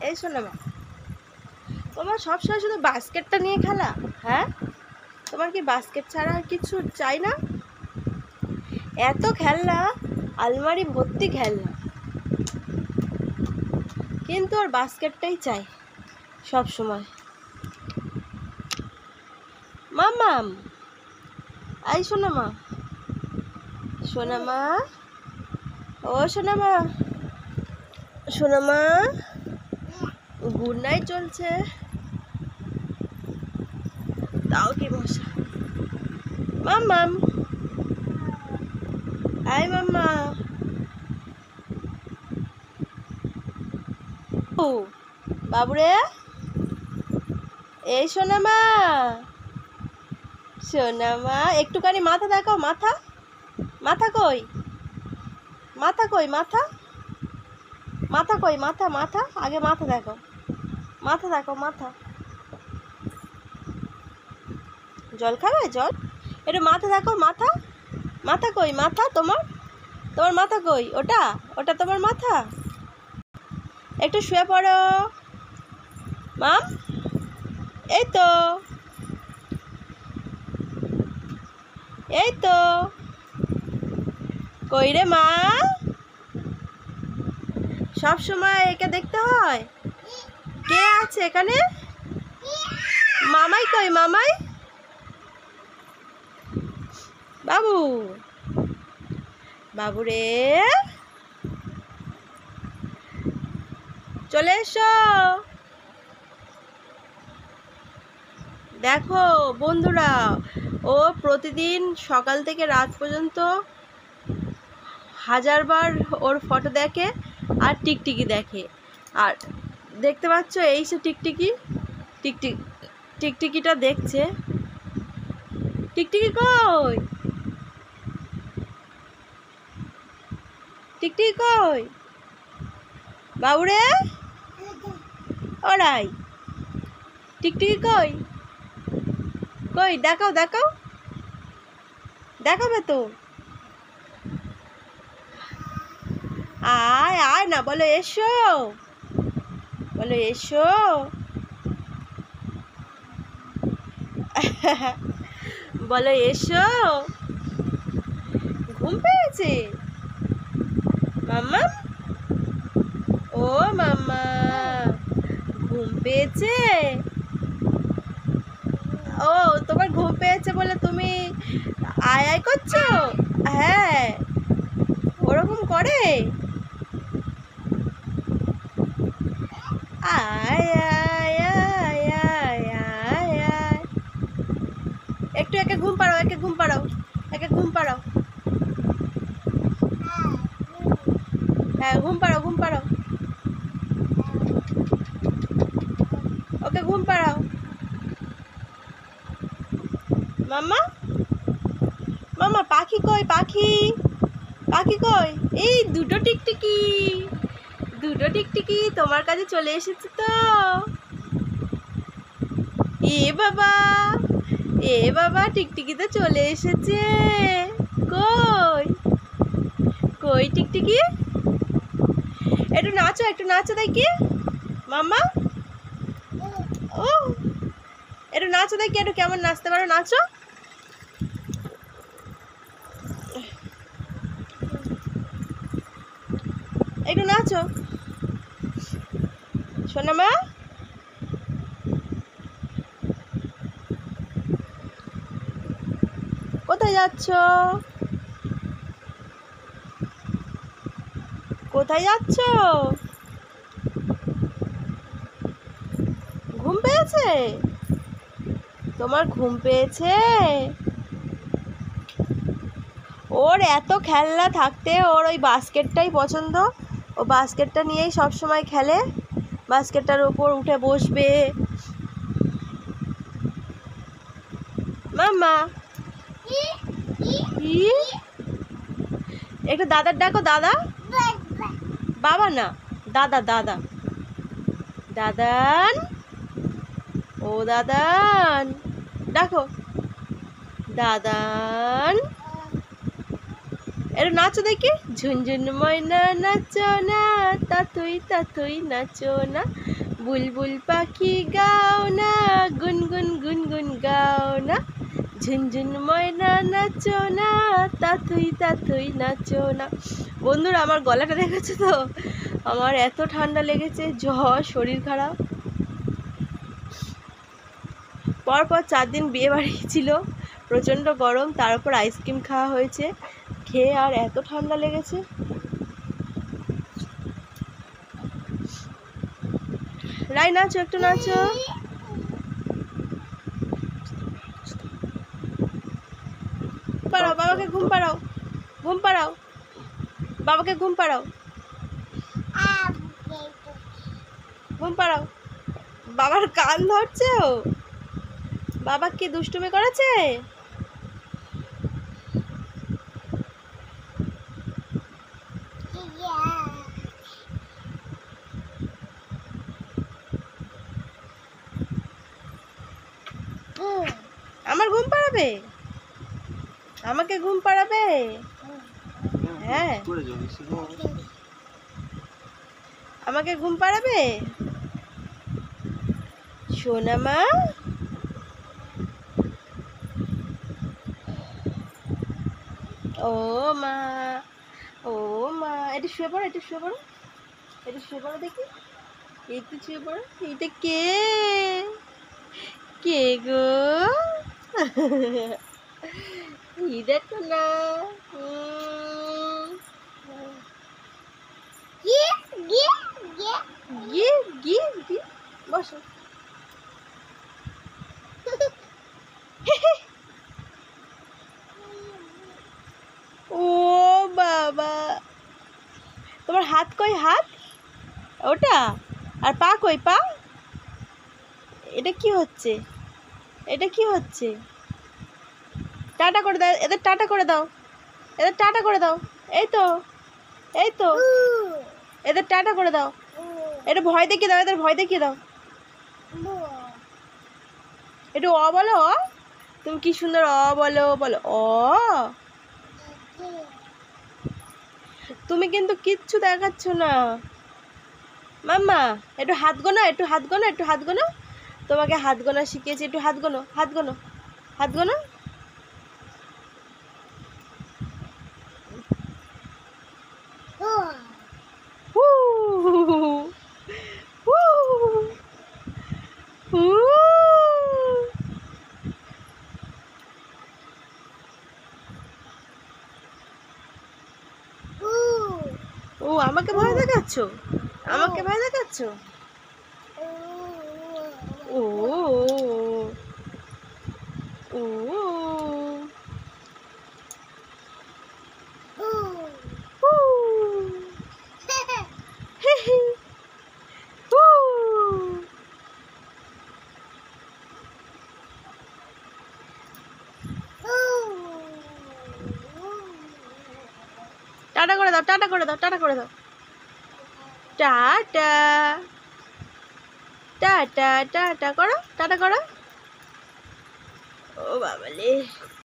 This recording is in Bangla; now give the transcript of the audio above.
এই শোনো মা, তোমার সবসময় শুধু বাস্কেটটা নিয়ে খেলা? হ্যাঁ, তোমার কি বাস্কেট ছাড়া আর কিছু চাই না? এত খেলনা, আলমারি ভর্তি খেলনা, কিন্তু ওর বাস্কেটটাই চাই সব সময়। মাম্মাম, এই শোনো মা, শোনা মা, ও শোনা মা, শোনা মা, গুড নাইট চলছে, তাও কি মশা। মাম্মাম, আই মাম্মা, ও বাবুরে, এই শোনা মা, শোনা মা, একটুখানি মাথা দেখাও। মাথা, মাথা কই, মাথা কই, মাথা, মাথা কই, মাথা, মাথা আগে মাথা দেখো, মাথা দেখো, মাথা। জল খাবে? জল, একটু মাথা দেখো, মাথা, মাথা কই, মাথা তোমার, তোমার মাথা কই? ওটা, ওটা তোমার মাথা। একটু শুয়ে পড়ো মাম, এই তো, এই তো, কই রে মা? সব সময় একে দেখতে হয়? কে আছে এখানে? মামাই কই, মামাই? বাবু, বাবু রে, চলে এসো। দেখো বন্ধুরা, ও প্রতিদিন সকাল থেকে রাত পর্যন্ত 1000 বার ওর ফটো দেখে আর টিকটিকি দেখে। আর দেখতে পাচ্ছ, এই সে টিকটিকি, টিকটিকিটা দেখছে। টিকটিকি কই, টিকটিকি কই? বাবুরে, ওরাই, টিকটিকি কই, কই দেখাও, দেখাও, দেখাবে তো। আয় আয় না, বলো এসো, বলো এসো। বলো এসো। ঘুম পেয়েছে মাম্মা? ও মাম্মা, ঘুম পেয়েছে? ও, তোমার ঘুম পেয়েছে বলে তুমি আয় আয় করছো? হ্যাঁ, ওরকম করে। আয় আয় আয় আয় আয় আয়। একটু একে ঘুম পাড়াও, একে ঘুম পাড়াও, একে ঘুম পাড়াও। হ্যাঁ, ঘুম পাড়াও, ঘুম পাড়াও, ওকে ঘুম পাড়াও। মাম্মা, মাম্মা পাখি কই, পাখি, পাখি কই? এই দুটো টিকটিকি, দুটো টিকটিকি তোমার কাছে চলে এসেছে তো। এ বাবা, এ বাবা, টিকটিকি তো চলে এসেছে। কই, কই টিকটিকি? একটু নাচো, একটু নাচো দেখি মাম্মা। ও, একটু নাচো দেখি, একটু কেমন নাচতে পারো, নাচো। একটু নাচো শোনা মা। কোথায় যাচ্ছ? কোথায় যাচ্ছ? ঘুম পেয়েছে? তোমার ঘুম পেয়েছে? ওর এত খেলনা থাকতে ওর ওই বাস্কেটটাই পছন্দ। ও বাস্কেটটা নিয়েই সব সময় খেলে, বাস্কেটটার উপর উঠে বসবে। মাম্মা, একটু দাদার ডাকো, দাদা। বাবা না, দাদা, দাদা, দাদান, ও দাদান, ডাকো দাদান। এটা নাচো দেখি। ঝুনঝুন ময়না নাচো না, তাতুই তাতুই নাচো না, বুলবুল পাখি গাও না, গুনগুন গুনগুন গাও না, ঝুনঝুন ময়না নাচো না, তাতুই তাতুই নাচো না। বন্ধুরা আমার গলাটা দেখেছো তো, আমার এত ঠান্ডা লেগেছে, জ্বর, শরীর খারাপ। পরপর 4 দিন বিয়ে বাড়ি ছিল, প্রচণ্ড গরম, তার উপর আইসক্রিম খাওয়া হয়েছে, খেয়ে আর এত ঠান্ডা লেগেছে। রাই নাচো, একটু নাচো। পাড়াও, বাবাকে ঘুম পাড়াও, ঘুম পাড়াও, বাবাকে ঘুম পাড়াও, ঘুম পাড়াও। বাবার কান ধরছে ও, বাবা কি দুষ্টুমি করেছে? আমার ঘুম পাড়াবে, আমাকে ঘুম পাড়াবে? হ্যাঁ, আমাকে ঘুম পাড়াবে সোনা মা? ও মা, ও মা, এটা শুয়ে পড়ো, এটা শুয়ে পড়ো, এটা শুয়ে পড়ো দেখি, একটু শুয়ে পড়ো। এটা কে, কে গো? দেখো না, গিয়ে গিয়ে গিয়ে বসো। ও বাবা, তোমার হাত কই, হাত ওটা, আর পা কই, পা? এটা কি হচ্ছে, এটা কি হচ্ছে? টাটা করে দাও এদের, টাটা করে দাও এদের, টাটা করে দাও। এই তো, এই তো, এদের টাটা করে দাও। এটা ভয় দেখিয়ে দাও, এদের ভয় দেখিয়ে দাও। একটু অ বলো, অ। তুমি কি সুন্দর অ বলো, বলো অ। তুমি কিন্তু কিচ্ছু দেখাচ্ছ না মাম্মা। একটু হাত গোনা, একটু হাত গোনা, একটু হাত গোনা। তোমাকে হাত গোনা শিখিয়েছি, একটু হাত গোনো, হাত গোনো, হাত গোনো। ও আমাকে ভয় দেখাচ্ছ, আমাকে ভয় দেখাচ্ছ। ও ও টাটা করে দাও, টাটা করে দাও, টাটা করে দাও। টাটা, টাটা, টাটা করো, টাটা করো। ও বাবালে।